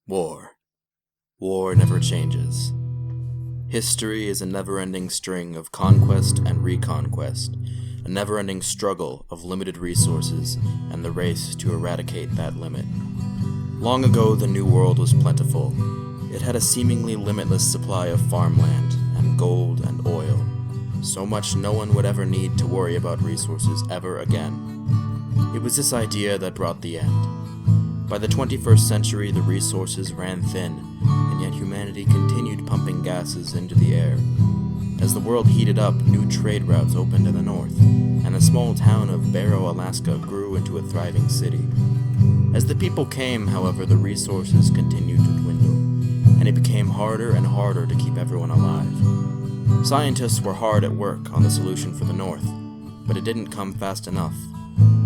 War. War never changes. History is a never-ending string of conquest and reconquest, a never-ending struggle of limited resources and the race to eradicate that limit. Long ago, the New World was plentiful. It had a seemingly limitless supply of farmland and gold and oil, so much no one would ever need to worry about resources ever again. It was this idea that brought the end. By the 21st century, the resources ran thin, and yet humanity continued pumping gases into the air. As the world heated up, new trade routes opened in the north, and the small town of Barrow, Alaska grew into a thriving city. As the people came, however, the resources continued to dwindle, and it became harder and harder to keep everyone alive. Scientists were hard at work on the solution for the north, but it didn't come fast enough,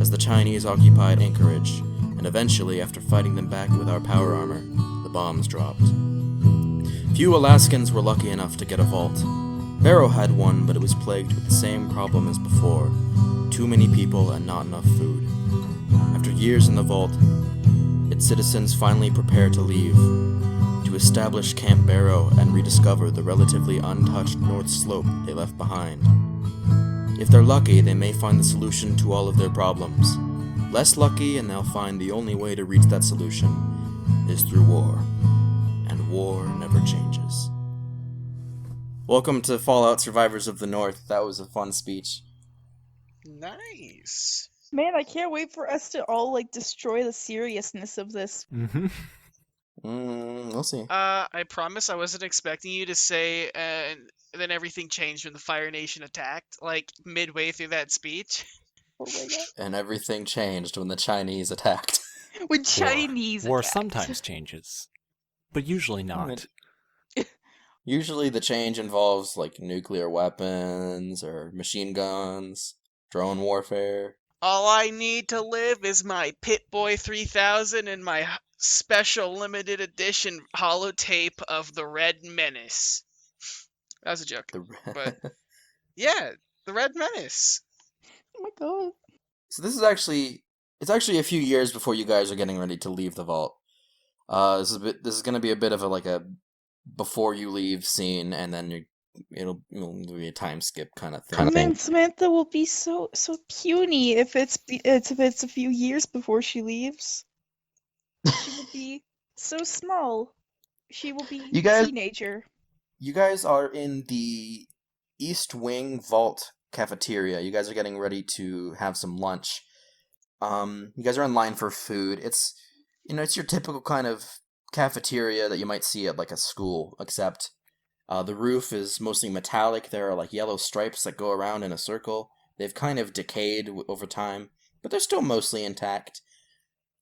as the Chinese occupied Anchorage, and eventually, after fighting them back with our power armor, the bombs dropped. Few Alaskans were lucky enough to get a vault. Barrow had one, but it was plagued with the same problem as before: too many people and not enough food. After years in the vault, its citizens finally prepared to leave, to establish Camp Barrow and rediscover the relatively untouched north slope they left behind. If they're lucky, they may find the solution to all of their problems. Less lucky, and they'll find the only way to reach that solution is through war. And war never changes. Welcome to Fallout Survivors of the North. That was a fun speech. Nice. Man, I can't wait for us to all, destroy the seriousness of this. Mm-hmm. We'll see. I promise I wasn't expecting you to say, and then everything changed when the Fire Nation attacked, midway through that speech. Oh my god. And everything changed when the Chinese attacked. When Chinese War attacked. sometimes changes, but usually not. Usually the change involves, nuclear weapons or machine guns, drone warfare. All I need to live is my Pit-Boy 3000 and my special limited edition holotape of the Red Menace. That was a joke. But, yeah, the Red Menace. Oh my god. So this is actually a few years before you guys are getting ready to leave the vault. This is going to be a bit of a before you leave scene, and then it'll be a time skip kind of thing. And then Samantha will be so puny if it's a few years before she leaves. She will be so small. She will be a teenager. You guys are in the East Wing Vault cafeteria. You guys are getting ready to have some lunch. You guys are in line for food. It's your typical kind of cafeteria that you might see at a school, except the roof is mostly metallic. There are yellow stripes that go around in a circle. They've kind of decayed over time, but they're still mostly intact.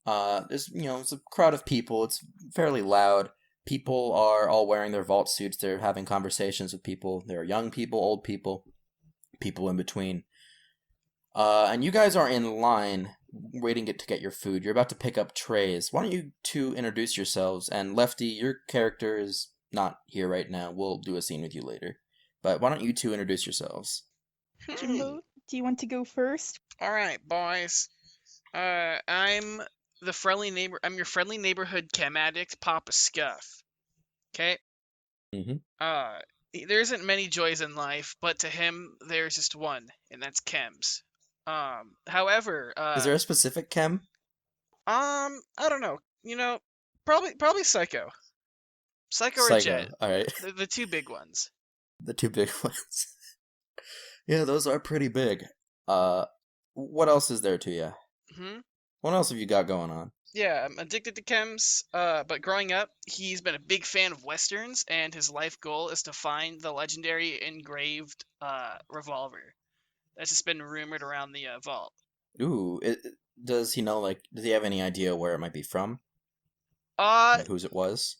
There's it's a crowd of people. It's fairly loud. People are all wearing their vault suits. They're having conversations with people. There are young people, old people, people in between. And you guys are in line waiting to get your food. You're about to pick up trays. Why don't you two introduce yourselves? And Lefty, your character is not here right now. We'll do a scene with you later. But why don't you two introduce yourselves? Jimbo, do you want to go first? Alright, boys. I'm your friendly neighborhood chem addict, Papa Skuff. Okay? Mm-hmm. There isn't many joys in life, but to him, there's just one, and that's chems. However, is there a specific chem? I don't know. Probably Psycho. Psycho or Jet. Alright. The two big ones. The two big ones. Yeah, those are pretty big. What else is there to you? Hmm? What else have you got going on? Yeah, I'm addicted to chems, but growing up, he's been a big fan of westerns, and his life goal is to find the legendary engraved revolver. That's just been rumored around the vault. Ooh, does he know, does he have any idea where it might be from? Whose it was?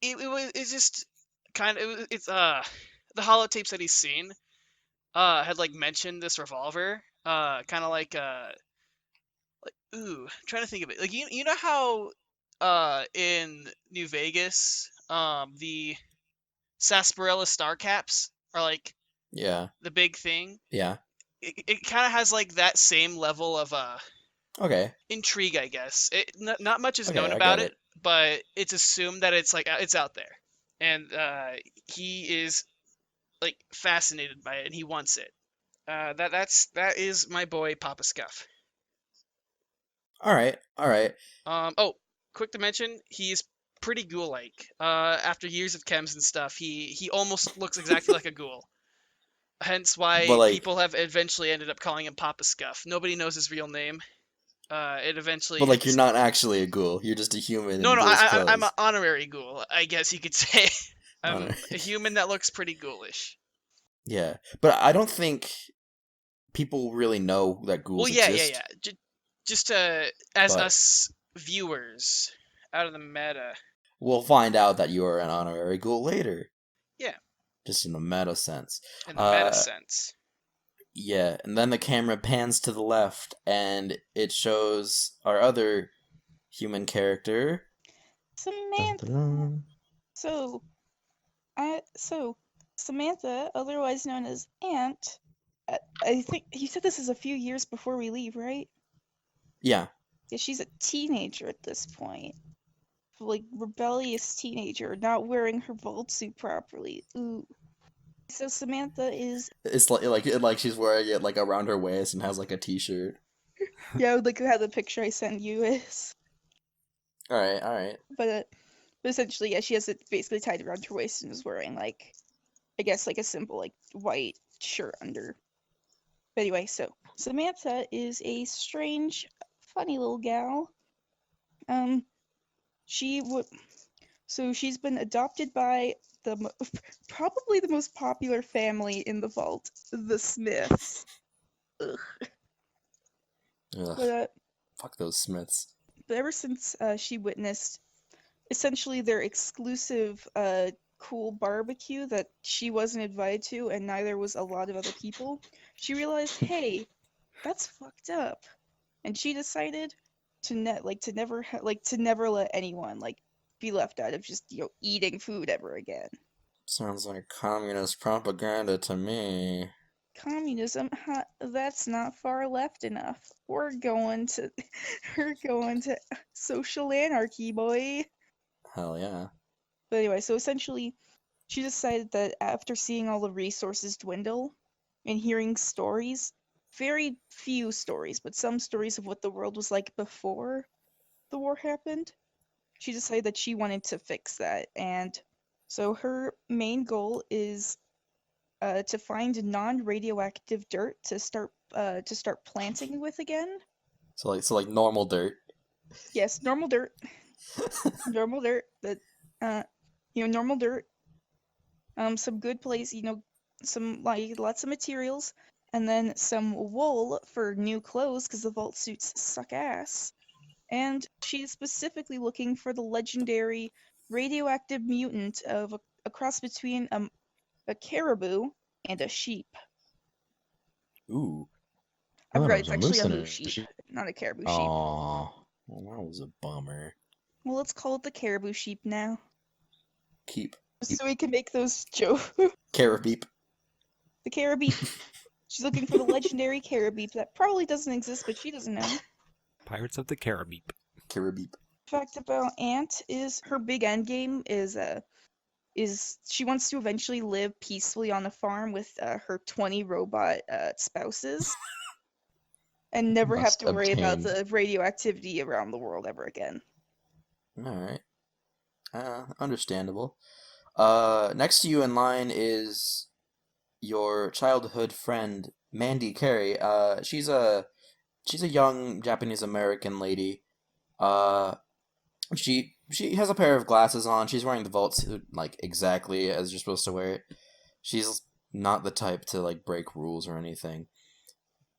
It's just kind of, it's the holotapes that he's seen, had, mentioned this revolver, kind of ooh, I'm trying to think of it. You know how, in New Vegas, the sarsaparilla star caps are, yeah, the big thing? Yeah. It kind of has, that same level of, okay, intrigue, I guess. Not much is Okay, known I about get it, but it's assumed that it's like it's out there, and he is like fascinated by it and he wants it. That is my boy Papa Skuff. All right, all right. Oh, quick to mention, he's pretty ghoul-like. After years of chems and stuff, he almost looks exactly like a ghoul. Hence But why like, people have eventually ended up calling him Papa Skuff. Nobody knows his real name. It eventually but like, you're is. not actually a ghoul. You're just a human No, in no, ghouls I'm an clothes. honorary ghoul, I guess you could say. I'm Honor- a human that looks pretty ghoulish. Yeah, but I don't think people really know that ghouls Well, yeah, exist. just as But us viewers, out of the meta. we'll find out that you are an honorary ghoul later. Yeah, Just in the meta sense. in the meta sense. Yeah, and then the camera pans to the left, and it shows our other human character. Samantha. Dun-dun-dun. So Samantha, otherwise known as Aunt, I think you said this is a few years before we leave, right? Yeah, Yeah, she's a teenager at this point. Like, rebellious teenager, not wearing her vault suit properly. Ooh. So Samantha is, it's like she's wearing it like around her waist and has like a t-shirt. yeah, like how the picture I sent you is. All right. But essentially, yeah, she has it basically tied around her waist and is wearing, like, I guess, like a simple, like, white shirt under. But anyway, so Samantha is a strange, funny little gal. She would. So she's been adopted by probably the most popular family in the vault, the Smiths. Ugh. Ugh, But, fuck those Smiths. but ever since she witnessed essentially their exclusive cool barbecue that she wasn't invited to and neither was a lot of other people, she realized, hey, that's fucked up. And she decided to never let anyone be left out of just eating food ever again. Sounds like communist propaganda to me. Communism, that's not far left enough. We're going to social anarchy, boy. Hell yeah. But anyway, so essentially she decided that after seeing all the resources dwindle and hearing stories, very few stories, but some stories of what the world was like before the war happened, she decided that she wanted to fix that. And so her main goal is to find non-radioactive dirt to start planting with again. So like normal dirt. Yes, normal dirt, normal dirt. That normal dirt. Some good place, some lots of materials, and then some wool for new clothes because the vault suits suck ass. And she is specifically looking for the legendary radioactive mutant of a cross between a caribou and a sheep. Ooh. I Oh, forgot, there's it's a actually moose a and moose a sheep, sheep. not a caribou sheep. Aww. Well, that was a bummer. Well, let's call it the caribou sheep now, Keep. so we can make those jokes. Carabeep. The caribou. She's looking for the legendary caribou that probably doesn't exist, but she doesn't know. Pirates of the Caribbean. Carabeep. Fact about Ant is her big end game is she wants to eventually live peacefully on a farm with her 20 robot spouses and never have Must to worry about obtain. the radioactivity around the world ever again. Alright. Understandable. Next to you in line is your childhood friend, Mandy Kerry. She's a young Japanese American lady. She has a pair of glasses on. She's wearing the vault suit like exactly as you're supposed to wear it. She's not the type to like break rules or anything.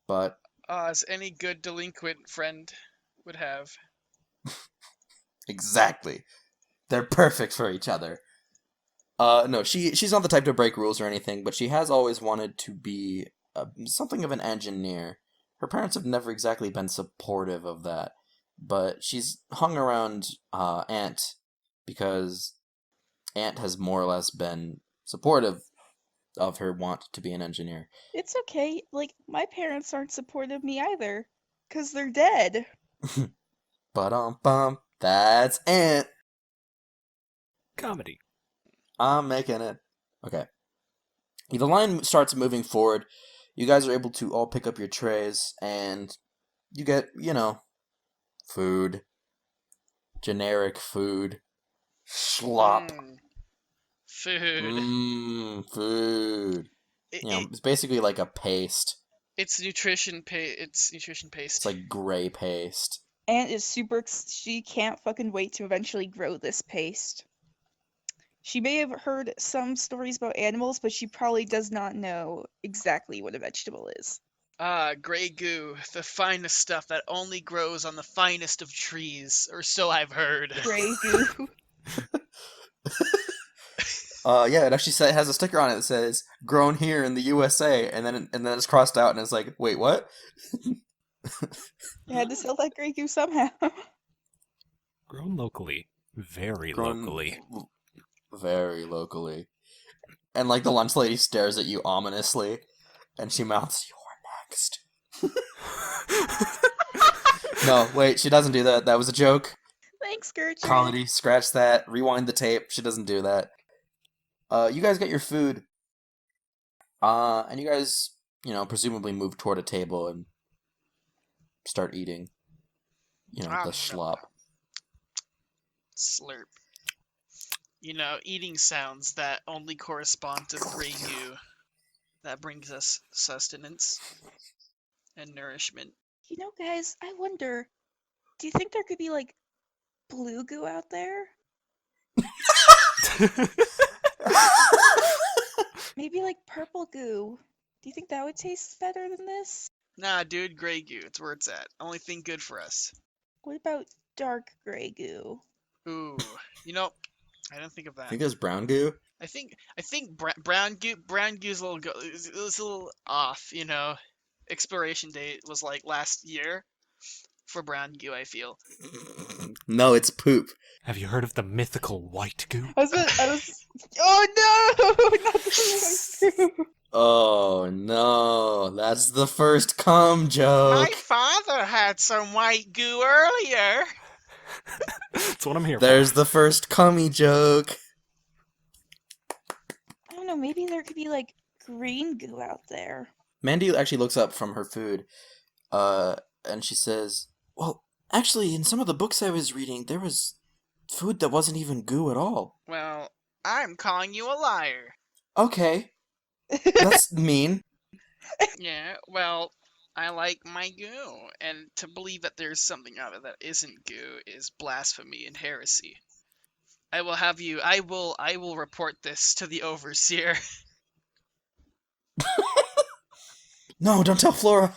But As any good delinquent friend would have. exactly. They're perfect for each other. No, she's not the type to break rules or anything, but she has always wanted to be something of an engineer. Her parents have never exactly been supportive of that, but she's hung around Aunt because Aunt has more or less been supportive of her want to be an engineer. It's okay. Like, my parents aren't supportive of me either, 'cause they're dead. But that's Aunt. Comedy. I'm making it. Okay. The line starts moving forward. You guys are able to all pick up your trays, and you get, food. Generic food. Slop. Food. Food. It's basically like a paste. It's nutrition paste. It's like gray paste. Aunt is she can't fucking wait to eventually grow this paste. She may have heard some stories about animals, but she probably does not know exactly what a vegetable is. Gray goo, the finest stuff that only grows on the finest of trees, or so I've heard. Gray goo. Yeah, it actually has a sticker on it that says "Grown here in the USA," and then it's crossed out, and it's like, wait, what? You had to sell that gray goo somehow. Grown locally. Very Grown locally. Very locally. And like the lunch lady stares at you ominously, and she mouths, "You're next." No, wait, she doesn't do that. That was a joke. Thanks, Gertrude. Comedy, scratch that, rewind the tape. She doesn't do that. You guys get your food. And you guys, presumably move toward a table and start eating. The schlop. Slurp. Eating sounds that only correspond to gray goo. That brings us sustenance and nourishment. Guys, I wonder, do you think there could be, like, blue goo out there? Maybe, like, purple goo. Do you think that would taste better than this? Nah, dude, gray goo. It's where it's at. Only thing good for us. What about dark gray goo? Ooh, I didn't think of that. I think there's brown goo. I think brown goo's a little off. Expiration date was like last year for brown goo. I feel. No, it's poop. Have you heard of the mythical white goo? Oh no! Not the white goo! Oh no, that's the first cum joke. My father had some white goo earlier. That's what I'm here There's for. the first cummy joke. I don't know, maybe there could be, like, green goo out there. Mandy actually looks up from her food, and she says, "Well, actually, in some of the books I was reading, there was food that wasn't even goo at all." Well, I'm calling you a liar. Okay, that's mean. Yeah, well, I like my goo, and to believe that there's something out of it that isn't goo is blasphemy and heresy. I will report this to the overseer. No, don't tell Flora.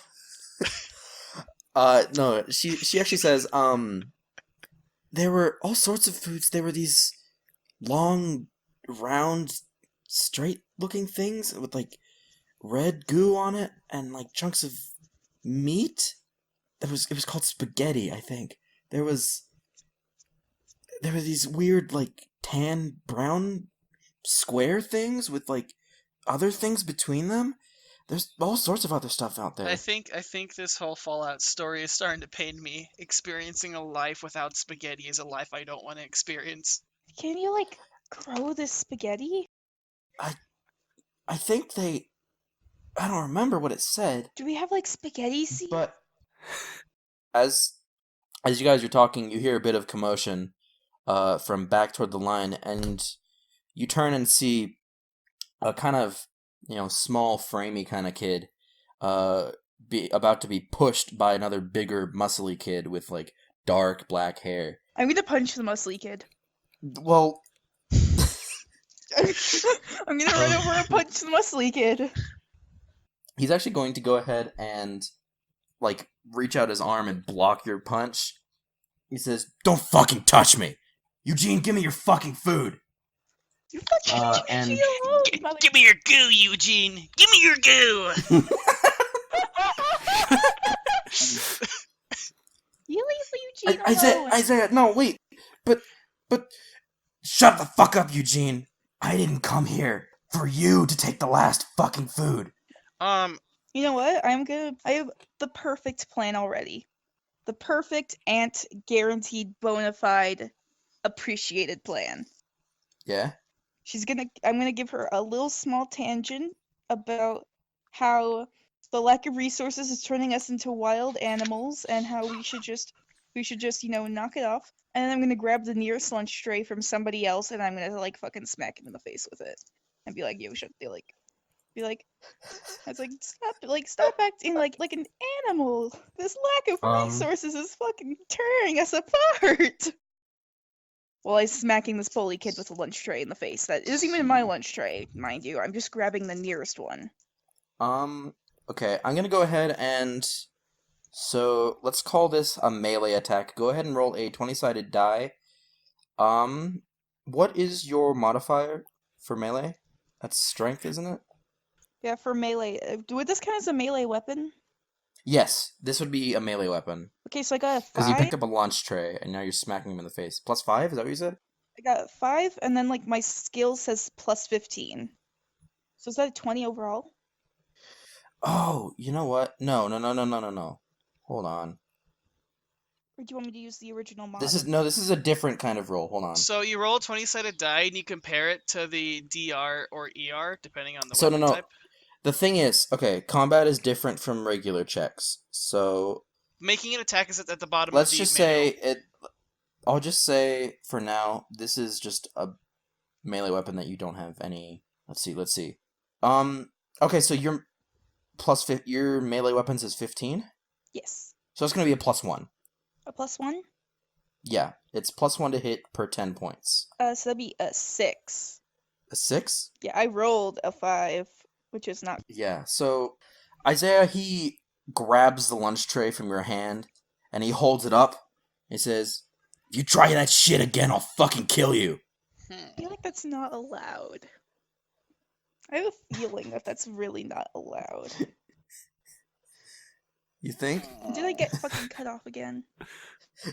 No, she actually says, there were all sorts of foods. There were these long, round, straight-looking things with, like, red goo on it and, like, chunks of meat. It was called spaghetti, I think. There were these weird, like, tan, brown, square things with, like, other things between them. There's all sorts of other stuff out there. I think this whole Fallout story is starting to pain me. Experiencing a life without spaghetti is a life I don't want to experience. Can you, like, grow this spaghetti? I think I don't remember what it said. Do we have, like, spaghetti seeds? But as you guys are talking, you hear a bit of commotion from back toward the line, and you turn and see a kind of, small, framey kind of kid about to be pushed by another bigger, muscly kid with, like, dark black hair. I'm gonna punch the muscly kid. Well, I'm gonna run over and punch the muscly kid. he's actually going to go ahead and, like, reach out his arm and block your punch. He says, "Don't fucking touch me! Eugene, give me your fucking food!" You fucking and- leave me alone, mother- Give me your goo, Eugene! Give me your goo! You leave Eugene alone. Isaiah, no, wait. But, shut the fuck up, Eugene. I didn't come here for you to take the last fucking food. You know what? I have the perfect plan already. The perfect Ant guaranteed bona fide appreciated plan. Yeah? I'm gonna give her a little small tangent about how the lack of resources is turning us into wild animals and how we should just knock it off. And then I'm gonna grab the nearest lunch tray from somebody else and I'm gonna like fucking smack him in the face with it. And be like, yo, should be like I was like, stop acting like an animal. This lack of resources is fucking tearing us apart. While I'm smacking this poly kid with a lunch tray in the face. That isn't even my lunch tray, mind you. I'm just grabbing the nearest one. Okay, I'm gonna go ahead and... So, let's call this a melee attack. Go ahead and roll a 20-sided die. What is your modifier for melee? That's strength, isn't it? Yeah, for melee. Would this count as a melee weapon? Yes, this would be a melee weapon. Okay, so I got a 5. Because you picked up a lunch tray, and now you're smacking him in the face. Plus 5, is that what you said? I got a 5, and then like my skill says plus 15. So is that a 20 overall? Oh, you know what? No. Hold on. Or do you want me to use the original mod? This is a different kind of roll. Hold on. So you roll a 20-sided die and you compare it to the DR or ER, depending on the So weapon type. The thing is, okay, combat is different from regular checks. So Making an attack is at the bottom let's of the just manual. say it. I'll just say for now, this is just a melee weapon that you don't have any. Let's see. Okay, so your your melee weapons is 15. Yes. So it's gonna be a +1. A +1? Yeah, it's +1 to hit per 10 points. So that'd be a 6. A 6? Yeah, I rolled a 5, which is not. Yeah. So Isaiah, he grabs the lunch tray from your hand and he holds it up. He says, "If you try that shit again, I'll fucking kill you." I feel like that's not allowed. I have a feeling that that's really not allowed. You think? Did I get fucking cut off again?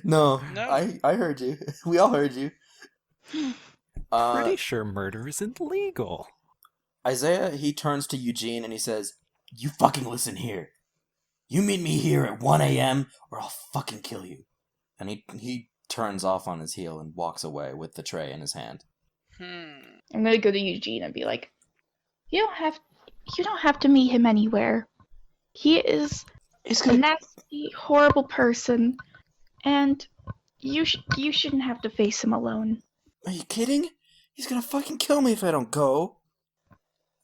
No. No. I heard you. We all heard you. Pretty sure murder isn't legal. Isaiah, he turns to Eugene and he says, "You fucking listen here. You meet me here at 1 a.m. or I'll fucking kill you." And he turns off on his heel and walks away with the tray in his hand. I'm gonna go to Eugene and be like, you don't have to meet him anywhere. He is a nasty, horrible person, and you shouldn't have to face him alone. Are you kidding? He's gonna fucking kill me if I don't go.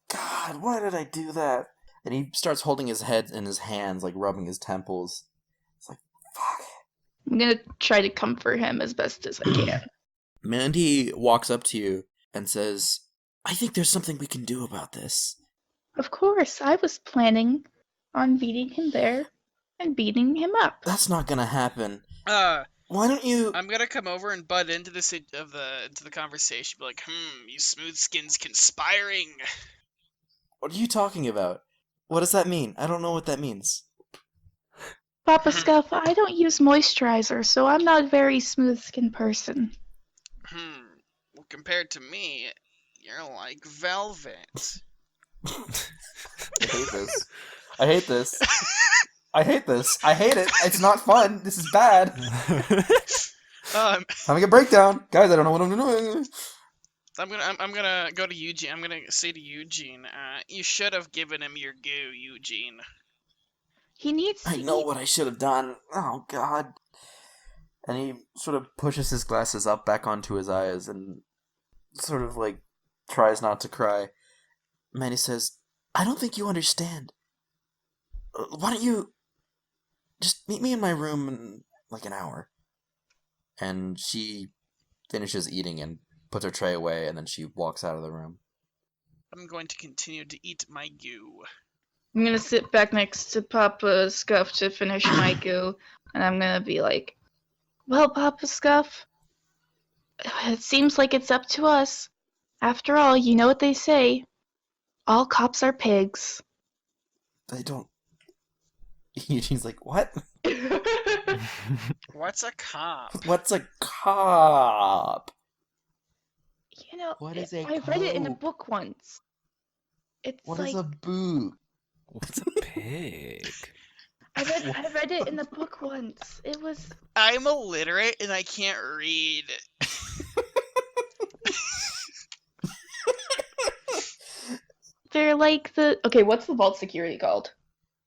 God, why did I do that? And he starts holding his head in his hands, like rubbing his temples. It's like, fuck. I'm gonna try to comfort him as best as I can. Mandy walks up to you and says, "I think there's something we can do about this." Of course, I was planning on meeting him there and beating him up. That's not gonna happen. Why don't you... I'm gonna come over and butt into the conversation. Be like, you smooth skins conspiring. What are you talking about? What does that mean? I don't know what that means. Papa Skuff, I don't use moisturizer, so I'm not a very smooth-skinned person. Well, compared to me, you're like velvet. I hate this. I hate this. I hate this. I hate it. It's not fun. This is bad. Having a breakdown. Guys, I don't know what I'm doing. I'm gonna go to Eugene. I'm gonna say to Eugene, you should have given him your goo, Eugene. He needs to I know what I should have done. Oh, God. And he sort of pushes his glasses up back onto his eyes and sort of, like, tries not to cry. Manny says, "I don't think you understand. Why don't you just meet me in my room in, like, an hour?" And she finishes eating and puts her tray away, and then she walks out of the room. I'm going to continue to eat my goo. I'm gonna sit back next to Papa Skuff to finish my goo, and I'm gonna be like, well, Papa Skuff, it seems like it's up to us. After all, you know what they say. All cops are pigs. They don't... Eugene's like, "What? What's a cop? What's a cop?" You know, What is a I read it in a cop? book once. It's What like is a boot? What's a pig? I read it in a book once. It was I'm illiterate and I can't read. they're like the... Okay, what's the vault security called?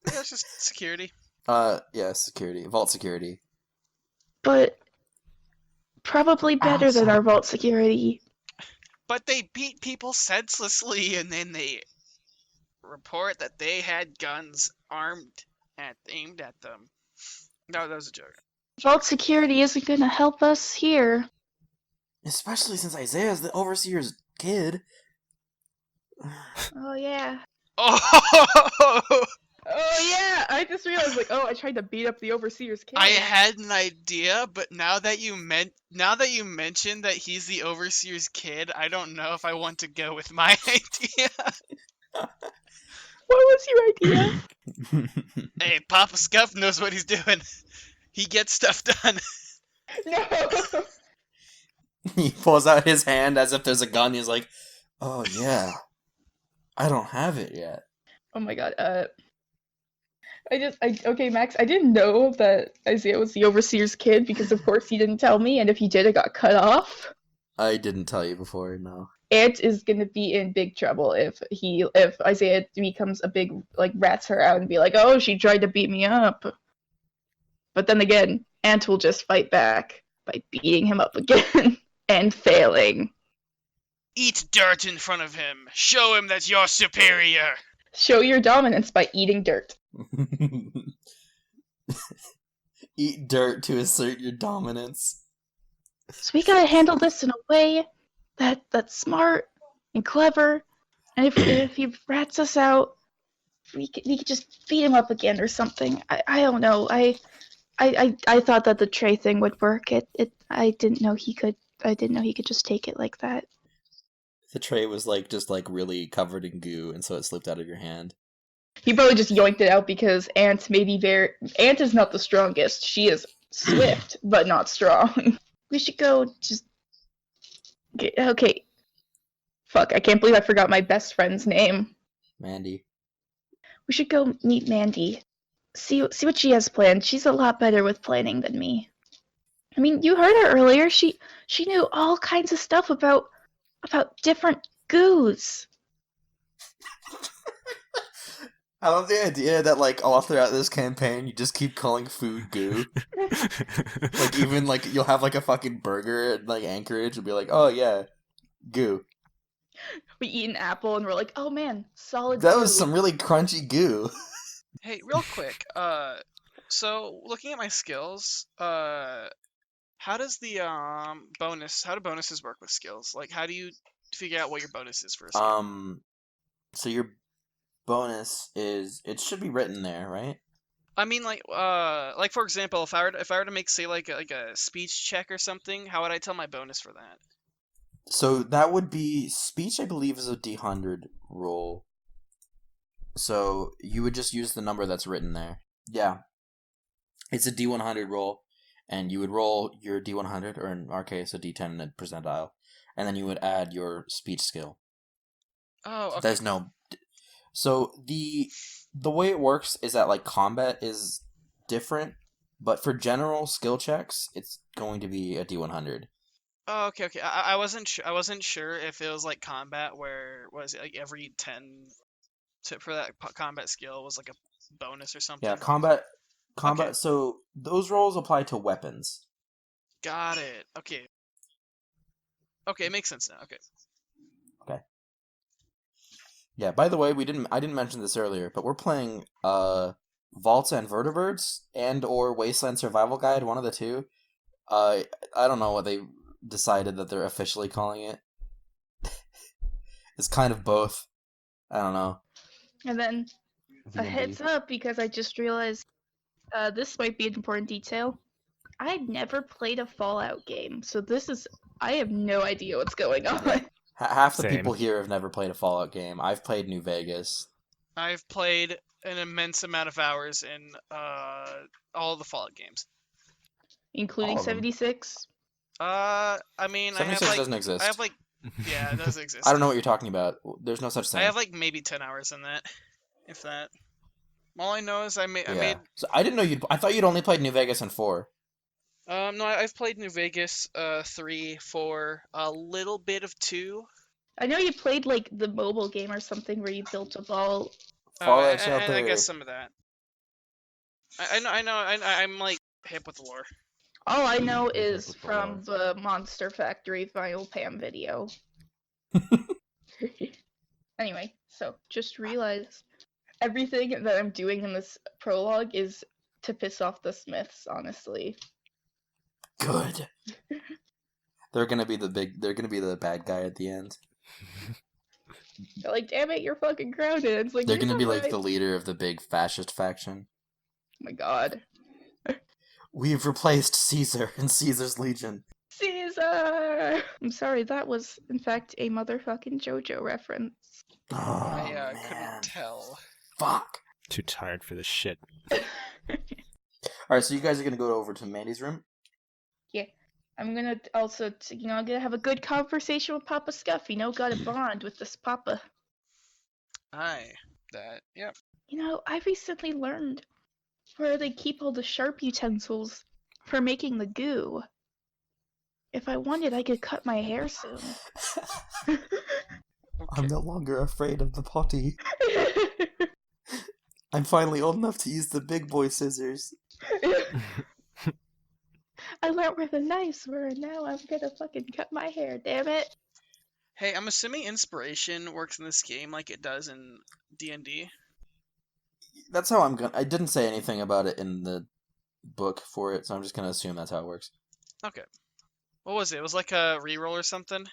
Yeah, it's just security. Yeah, security. Vault security. But probably better than our vault security. But they beat people senselessly, and then they report that they had guns aimed at them. No, that was a joke. Vault security isn't gonna help us here. Especially since Isaiah's the overseer's kid. Oh, yeah. Oh! Oh, yeah! I just realized, like, I tried to beat up the overseer's kid. I had an idea, but now that you mentioned that he's the overseer's kid, I don't know if I want to go with my idea. What was your idea? Hey, Papa Skuff knows what he's doing. He gets stuff done. No! He pulls out his hand as if there's a gun. He's like, "Oh yeah, I don't have it yet." Oh my god, okay, Max, I didn't know that Isaiah was the overseer's kid because, of course, he didn't tell me, and if he did, it got cut off. I didn't tell you before, no. Ant is gonna be in big trouble if Isaiah becomes a big, like, rats her out and be like, oh, she tried to beat me up. But then again, Ant will just fight back by beating him up again and failing. Eat dirt in front of him. Show him that you're superior. Show your dominance by eating dirt. Eat dirt to assert your dominance. So we gotta handle this in a way that's smart and clever, and if he rats us out, we could just beat him up again or something. I don't know. I thought that the tray thing would work. I didn't know he could. I didn't know he could just take it like that. The tray was just really covered in goo, and so it slipped out of your hand. He probably just yoinked it out because Ant is not the strongest. She is swift, but not strong. We should go just... Okay. Fuck, I can't believe I forgot my best friend's name. Mandy. We should go meet Mandy. See what she has planned. She's a lot better with planning than me. I mean, you heard her earlier. She knew all kinds of stuff about different goos. I love the idea that, all throughout this campaign, you just keep calling food goo. Even, you'll have, a fucking burger at, Anchorage and be like, oh, yeah, goo. We eat an apple and we're like, oh, man, solid That goo. was some really crunchy goo. Hey, real quick. So looking at my skills, how do bonuses work with skills? How do you figure out what your bonus is for a skill? So your bonus is, it should be written there, right? I mean, for example, if I were to make, say, a speech check or something, how would I tell my bonus for that? So that would be, speech I believe is a D100 roll. So you would just use the number that's written there. Yeah. It's a D100 roll, and you would roll your D100, or in our case, a D10 in a percentile, and then you would add your speech skill. Oh, okay. There's no... So the way it works is that combat is different, but for general skill checks, it's going to be a D100. Oh, okay. I wasn't sure if it was like combat, where was it every 10 for that combat skill was a bonus or something. Yeah, combat. Okay. So those rolls apply to weapons. Got it. Okay. Okay, it makes sense now. Okay. Yeah, by the way, I didn't mention this earlier, but we're playing Vaults and Vertiberds and or Wasteland Survival Guide, one of the two. I don't know what they decided that they're officially calling it. It's kind of both. I don't know. And then a heads up, because I just realized this might be an important detail. I've never played a Fallout game, so I have no idea what's going on. Half the Same. people here have never played a Fallout game. I've played New Vegas. I've played an immense amount of hours in all the Fallout games. Including All of them. 76? I mean, 76 doesn't exist. I have yeah, it does exist. I don't know what you're talking about. There's no such thing. I have maybe 10 hours in that, if that. All I know is I made. So I didn't know I thought you'd only played New Vegas and 4. No, I've played New Vegas, 3, 4, a little bit of 2. I know you played like the mobile game or something where you built a vault. Fallout and I Shelter. guess some of that. I'm like hip with the lore. All I know Very is with the from the Monster Factory Final Pam video. Anyway, so just realize everything that I'm doing in this prologue is to piss off the Smiths, honestly. Good. They're gonna be the bad guy at the end. They're like, damn it, you're fucking grounded. It's like, They're you're gonna not be like right. the leader of the big fascist faction. Oh my god. We've replaced Caesar and Caesar's Legion. Caesar! I'm sorry, that was, in fact, a motherfucking JoJo reference. Oh, I man. couldn't tell. Fuck. Too tired for this shit. Alright, so you guys are gonna go over to Mandy's room? Yeah. I'm gonna also, I'm gonna have a good conversation with Papa Skuff. Gotta bond with this Papa. Yep. I recently learned where they keep all the sharp utensils for making the goo. If I wanted, I could cut my hair soon. I'm no longer afraid of the potty. I'm finally old enough to use the big boy scissors. I learned where the knives were, and now I'm gonna fucking cut my hair, damn it. Hey, I'm assuming inspiration works in this game like it does in D&D. That's how I'm gonna... I didn't say anything about it in the book for it, so I'm just gonna assume that's how it works. Okay. What was it? It was like a reroll or something?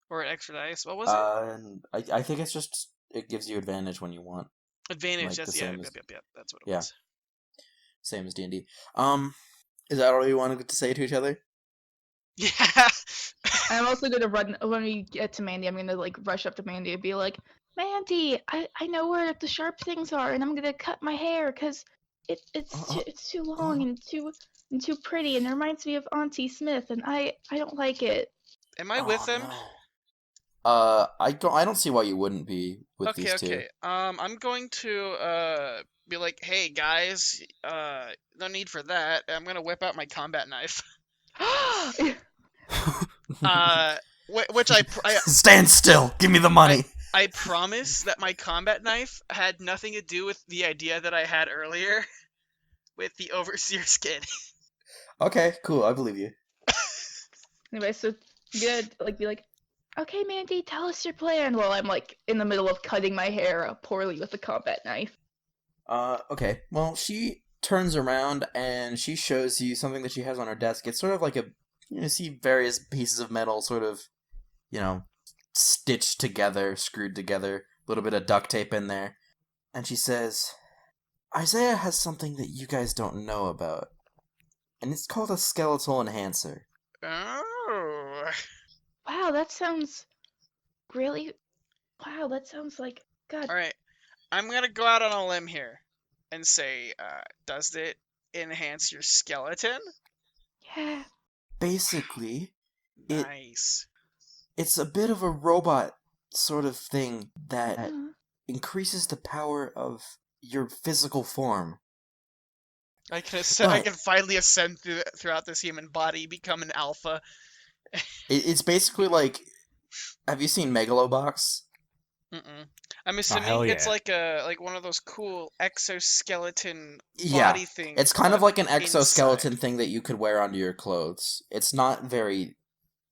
Or an extra dice? What was it? And I think it's just... It gives you advantage when you want. Advantage, like that's, the yeah, same yep, as- yep, yep, that's what it yeah. was. Same as D&D. Is that all you wanted to say to each other? Yeah! I'm also gonna run, when we get to Mandy, I'm gonna, like, rush up to Mandy and be like, Mandy, I know where the sharp things are, and I'm gonna cut my hair, because it's too long and too pretty, and it reminds me of Auntie Smith, and I don't like it. Am I with him? No. I don't see why you wouldn't be with Okay, these two. okay. I'm going to be like, hey guys, no need for that. I'm gonna whip out my combat knife. Which I Stand still. Give me the money. I promise that my combat knife had nothing to do with the idea that I had earlier with the overseer skin. Okay, cool. I believe you. Anyway, so I'm gonna, like, be like, okay, Mandy, tell us your plan, while I'm, like, in the middle of cutting my hair poorly with a combat knife. Okay. Well, she turns around and she shows you something that she has on her desk. It's sort of like you see various pieces of metal sort of, stitched together, screwed together, a little bit of duct tape in there. And she says, Isaiah has something that you guys don't know about. And it's called a skeletal enhancer. Oh. Wow, that sounds really... Wow, that sounds like... God. Alright. I'm gonna go out on a limb here and say, does it enhance your skeleton? Yeah. Basically, Nice. it's a bit of a robot sort of thing that Uh, increases the power of your physical form. I can But- finally ascend throughout this human body, become an alpha. It's basically like... Have you seen Megalobox? Mm-mm. I'm assuming hell it's yeah. like one of those cool exoskeleton Yeah, body things. it's kind of but like an exoskeleton inside. thing that you could wear under your clothes. It's not very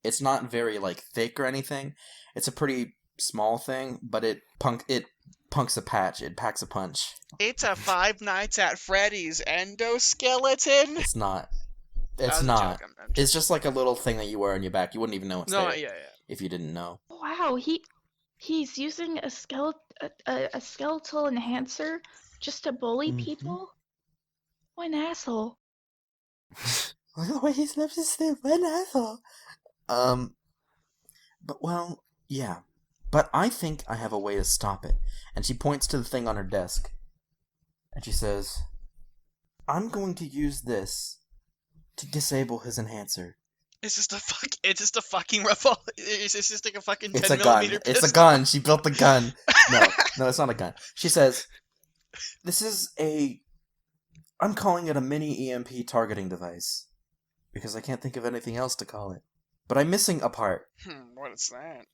like thick or anything. It's a pretty small thing, but it punks a patch. It packs a punch. It's a Five Nights at Freddy's endoskeleton. It's not. That It's was a not. joke, I'm It's just like a little thing that you wear on your back. You wouldn't even know it's no, there yeah. if you didn't know. wow, he's using a skeletal enhancer just to bully Mhm. people? What an asshole. Look at the way he's left his sleeve. What an asshole. But well, yeah. But I think I have a way to stop it. And she points to the thing on her desk. And she says, I'm going to use this to disable his enhancer. It's just a fucking revolver. It's just like a fucking 10 It's a gun. millimeter It's pistol. a gun. She built the gun. No, it's not a gun. She says, this is I'm calling it a mini EMP targeting device. Because I can't think of anything else to call it. But I'm missing a part. What is that?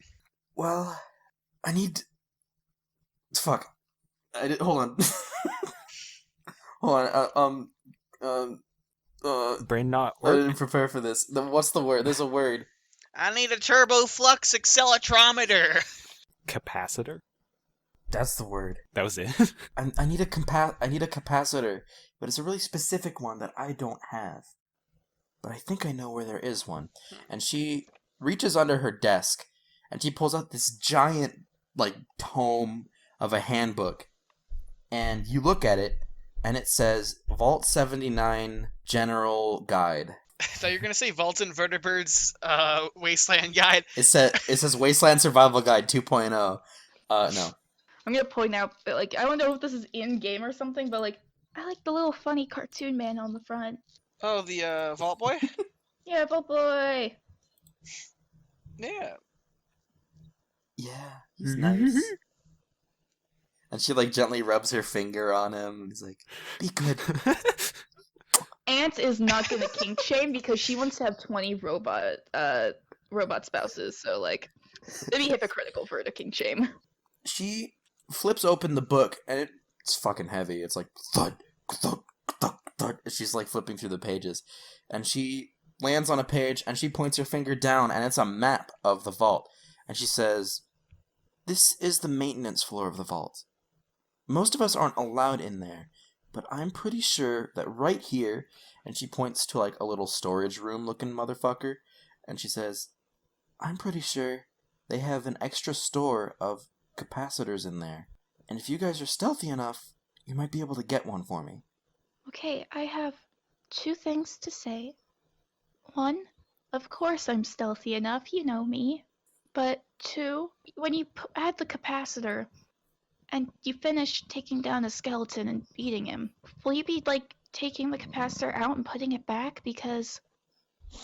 Well, I need... Fuck. Hold on. Hold on, Brain not I work. didn't prepare for this. What's the word? There's a word. I need a turbo flux accelerometer. Capacitor? That's the word. That was it? I need a capacitor, but it's a really specific one that I don't have. But I think I know where there is one. And she reaches under her desk, and she pulls out this giant, tome of a handbook. And you look at it, and it says Vault 79 General Guide. I thought you were gonna say Vaults Vertiberds Wasteland Guide. It says Wasteland Survival Guide 2.0. No. I'm gonna point out that, I don't know if this is in game or something, but I like the little funny cartoon man on the front. Oh, the Vault Boy? Yeah, Vault Boy. Yeah. Yeah, he's nice. And she gently rubs her finger on him. He's like, be good. Aunt is not gonna kink shame because she wants to have 20 robot spouses, so it'd be hypocritical for her to kink shame. She flips open the book, and it's fucking heavy. It's like thud, thud, thud, thud. She's flipping through the pages, and she lands on a page, and she points her finger down, and it's a map of the vault. And she says, "This is the maintenance floor of the vault. Most of us aren't allowed in there, but I'm pretty sure that right here," and she points to a little storage room looking motherfucker, and she says, "I'm pretty sure they have an extra store of capacitors in there. And if you guys are stealthy enough, you might be able to get one for me." Okay, I have 2 things to say. 1, of course I'm stealthy enough, you know me. But 2, when you add the capacitor, and you finish taking down a skeleton and eating him, will you be, taking the capacitor out and putting it back? Because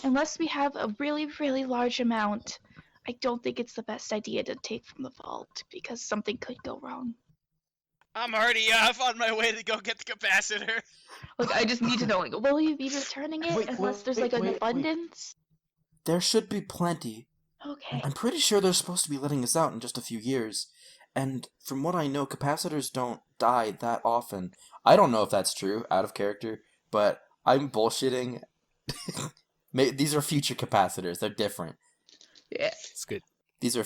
unless we have a really, really large amount, I don't think it's the best idea to take from the vault, because something could go wrong. I'm already off on my way to go get the capacitor. I just need to know, will you be returning it unless there's, an abundance? There should be plenty. Okay. I'm pretty sure they're supposed to be letting us out in just a few years. And from what I know, capacitors don't die that often. I don't know if that's true, out of character, but I'm bullshitting. These are future capacitors. They're different. Yeah. It's good. These are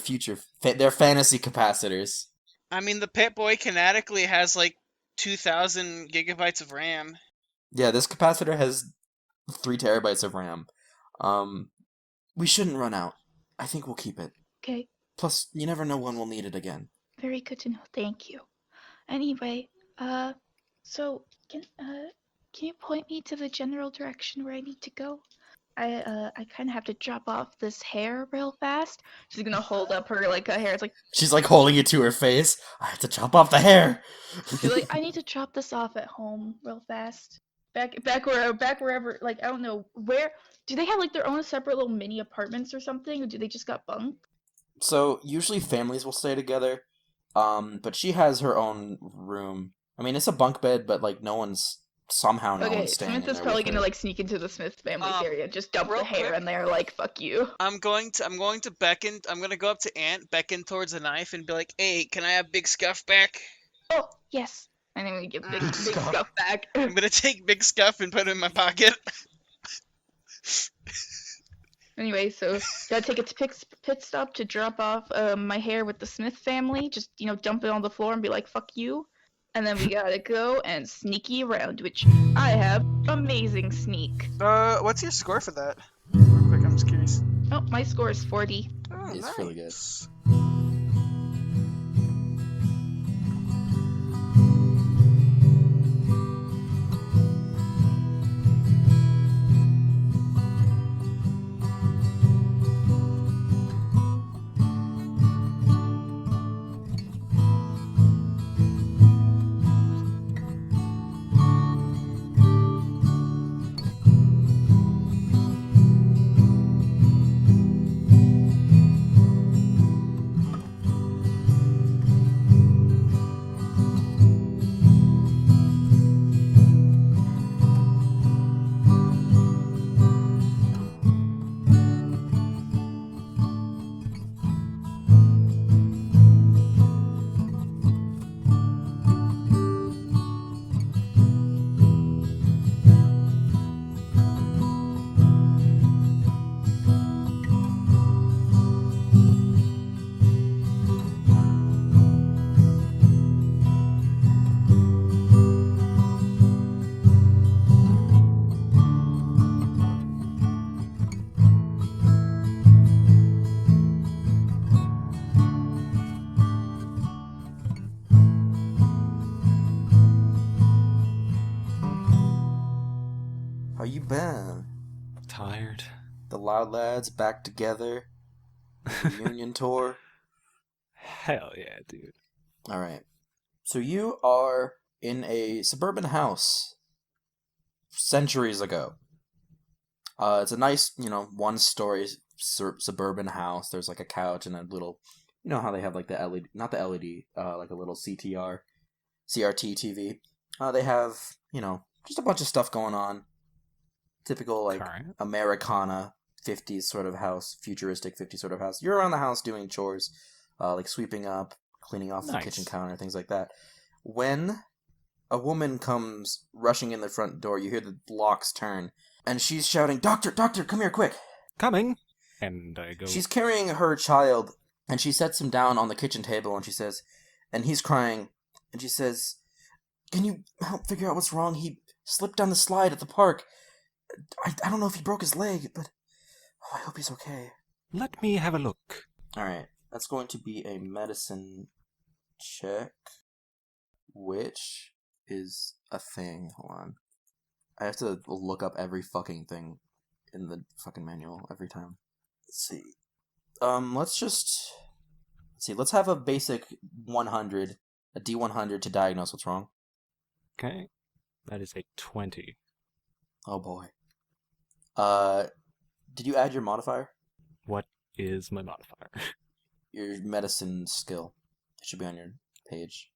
they're fantasy capacitors. I mean, the Pip-Boy canonically has 2,000 gigabytes of RAM. Yeah, this capacitor has 3 terabytes of RAM. We shouldn't run out. I think we'll keep it. Okay. Plus, you never know when we'll need it again. Very good to know. Thank you. Anyway, so can you point me to the general direction where I need to go? I kind of have to drop off this hair real fast. She's gonna hold up her a hair. It's she's holding it to her face. I have to chop off the hair. she's I need to chop this off at home real fast. Back wherever. I don't know where. Do they have their own separate little mini apartments or something, or do they just got bunk? So usually families will stay together. But she has her own room. I mean, it's a bunk bed, but no one's staying Samantha's in there probably with gonna her. sneak into the Smith family area, just dump real the hair quick. in there, fuck you. I'm going to beckon. I'm going to go up to Aunt, beckon towards a knife, and be like, "Hey, can I have Big Scuff back?" Oh yes, and then we get big Scuff back. I'm going to take Big Scuff and put him in my pocket. Anyway, so gotta take a pit stop to drop off my hair with the Smith family. Just dump it on the floor and be like, "Fuck you," and then we gotta go and sneaky around, which I have amazing sneak. What's your score for that? Real quick, I'm just curious. Oh, my score is 40. Oh, It's really good. nice. Loud Lads back together. Reunion tour. Hell yeah, dude. Alright. So you are in a suburban house centuries ago. It's a nice, one-story suburban house. There's like a couch and a little, how they have like the LED, not the LED, like a little CRT TV. They have, just a bunch of stuff going on. Typical like Current. Americana 50s sort of house, futuristic 50s sort of house. You're around the house doing chores, like sweeping up, cleaning off the kitchen counter, things like that. When a woman comes rushing in the front door, you hear the locks turn, and she's shouting, "Doctor, doctor, come here quick!" Coming! And I go... She's carrying her child, and she sets him down on the kitchen table, and she says, and he's crying, and she says, "Can you help figure out what's wrong? He slipped down the slide at the park. I don't know if he broke his leg, but I hope he's okay." Let me have a look. Alright, that's going to be a medicine check, which is a thing. Hold on. I have to look up every fucking thing in the fucking manual every time. Let's see. Let's have a basic 100, a D100 to diagnose what's wrong. Okay. That is a 20. Oh boy. Did you add your modifier? What is my modifier? Your medicine skill. It should be on your page.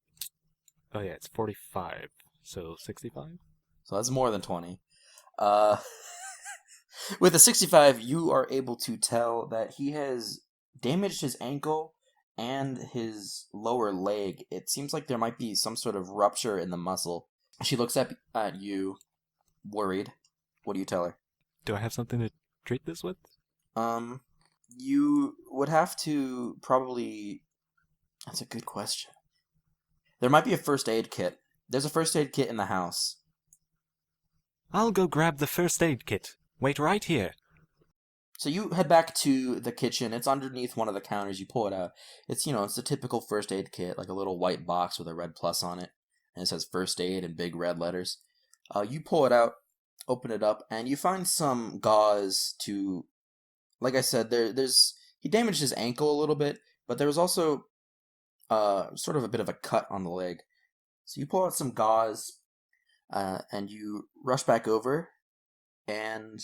Oh yeah, it's 45. So 65? So that's more than 20. With a 65, you are able to tell that he has damaged his ankle and his lower leg. It seems like there might be some sort of rupture in the muscle. She looks at you, worried. What do you tell her? Do I have something to treat this with? You would have to probably... That's a good question. There might be a first aid kit. There's a first aid kit in the house. I'll go grab the first aid kit. Wait right here. So you head back to the kitchen. It's underneath one of the counters. You pull it out. It's, it's a typical first aid kit, like a little white box with a red plus on it. And it says first aid in big red letters. You pull it out, open it up, and you find some gauze to... Like I said, he damaged his ankle a little bit, but there was also sort of a bit of a cut on the leg. So you pull out some gauze, and you rush back over, and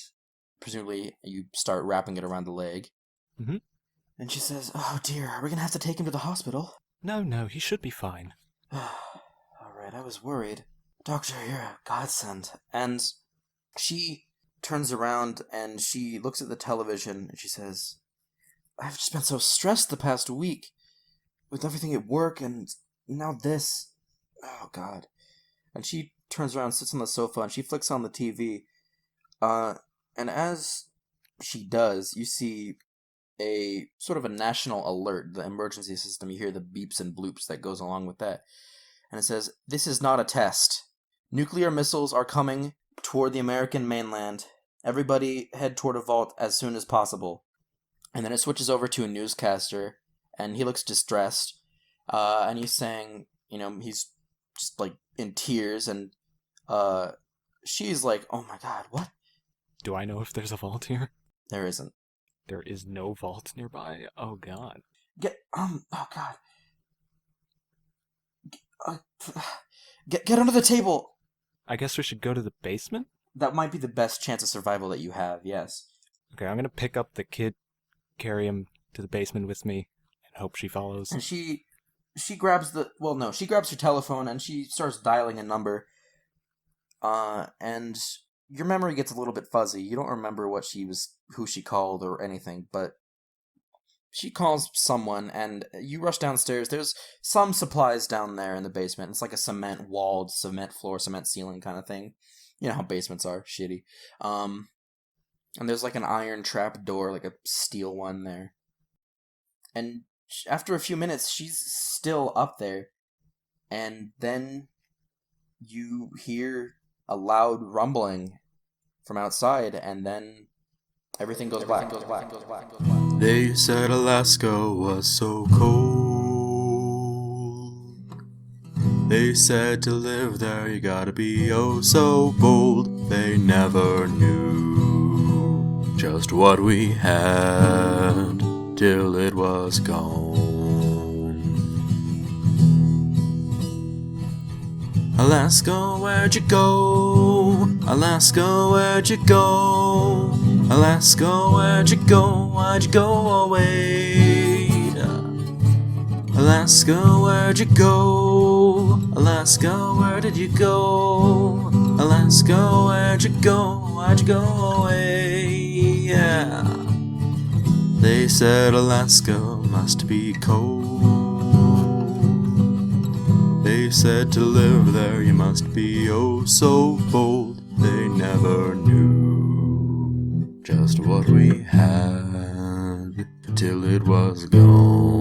presumably you start wrapping it around the leg. Mm-hmm. And she says, "Oh dear, are we going to have to take him to the hospital?" No, he should be fine. Alright, I was worried. "Doctor, you're a godsend." And she turns around and she looks at the television and she says, "I've just been so stressed the past week with everything at work and now this. Oh God." And she turns around, sits on the sofa, and she flicks on the TV. And as she does, you see a sort of a national alert, the emergency system. You hear the beeps and bloops that goes along with that. And it says, "This is not a test. Nuclear missiles are coming toward the American mainland. Everybody head toward a vault as soon as possible." And then it switches over to a newscaster, and he looks distressed. And he's saying, he's just like in tears, and she's like, "Oh my God, what?" Do I know if there's a vault here? There isn't. There is no vault nearby? Oh God. Oh God. Get under the table. I guess we should go to the basement? That might be the best chance of survival that you have, yes. Okay, I'm gonna pick up the kid, carry him to the basement with me, and hope she follows. And she grabs she grabs her telephone and she starts dialing a number. And your memory gets a little bit fuzzy. You don't remember who she called or anything, but she calls someone, and you rush downstairs. There's some supplies down there in the basement. It's like a cement-walled, cement floor, cement ceiling kind of thing. You know how basements are, shitty. And there's like an iron trap door, like a steel one there. And after a few minutes, she's still up there. And then you hear a loud rumbling from outside, and then everything goes black. They said Alaska was so cold. They said to live there you gotta be oh so bold. They never knew just what we had till it was gone. Alaska, where'd you go? Alaska, where'd you go? Alaska, where'd you go? Why'd you go away? Alaska, where'd you go? Alaska, where did you go? Alaska, where'd you go? Why'd you go away? Yeah. They said Alaska must be cold. They said to live there you must be oh so bold. They never knew just what we had till it was gone.